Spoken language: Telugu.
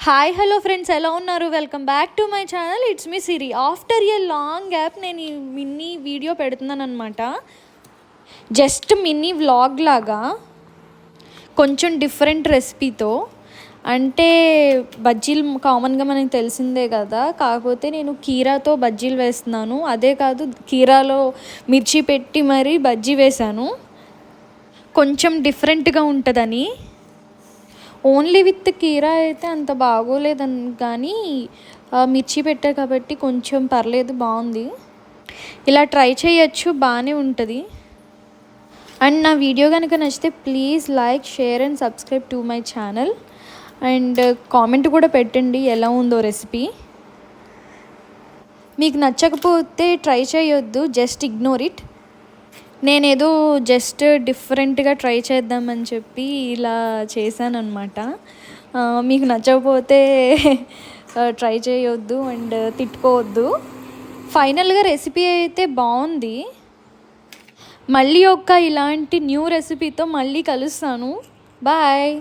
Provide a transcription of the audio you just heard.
హాయ్ హలో ఫ్రెండ్స్, ఎలా ఉన్నారు? Welcome back to my channel. It's me Siri. After a long gap నేను ఈ మినీ వీడియో పెడుతున్నాను అనమాట. జస్ట్ మినీ వ్లాగ్ లాగా, కొంచెం డిఫరెంట్ రెసిపీతో. అంటే బజ్జీలు కామన్గా మనకి తెలిసిందే కదా, కాకపోతే నేను కీరాతో బజ్జీలు వేస్తున్నాను. అదే కాదు, కీరాలో మిర్చి పెట్టి మరీ బజ్జీ వేశాను, కొంచెం డిఫరెంట్గా ఉంటుందని. ఓన్లీ విత్ కీరా అయితే అంత బాగోలేదని, కానీ మిర్చి పెట్టా కాబట్టి కొంచెం పర్లేదు, బాగుంది. ఇలా ట్రై చేయొచ్చు, బాగానే ఉంటుంది. అండ్ నా వీడియో కనుక నచ్చితే please like, share and subscribe to my channel. And comment కూడా పెట్టండి ఎలా ఉందో రెసిపీ. మీకు నచ్చకపోతే ట్రై చేయొద్దు, జస్ట్ ఇగ్నోర్ ఇట్. నేనేదో జస్ట్ డిఫరెంట్గా ట్రై చేద్దామని చెప్పి ఇలా చేశాను అనమాట. మీకు నచ్చకపోతే ట్రై చేయొద్దు అండ్ తిట్టుకోవద్దు. ఫైనల్గా రెసిపీ అయితే బాగుంది. మళ్ళీ ఇలాంటి న్యూ రెసిపీతో మళ్ళీ కలుస్తాను. బాయ్.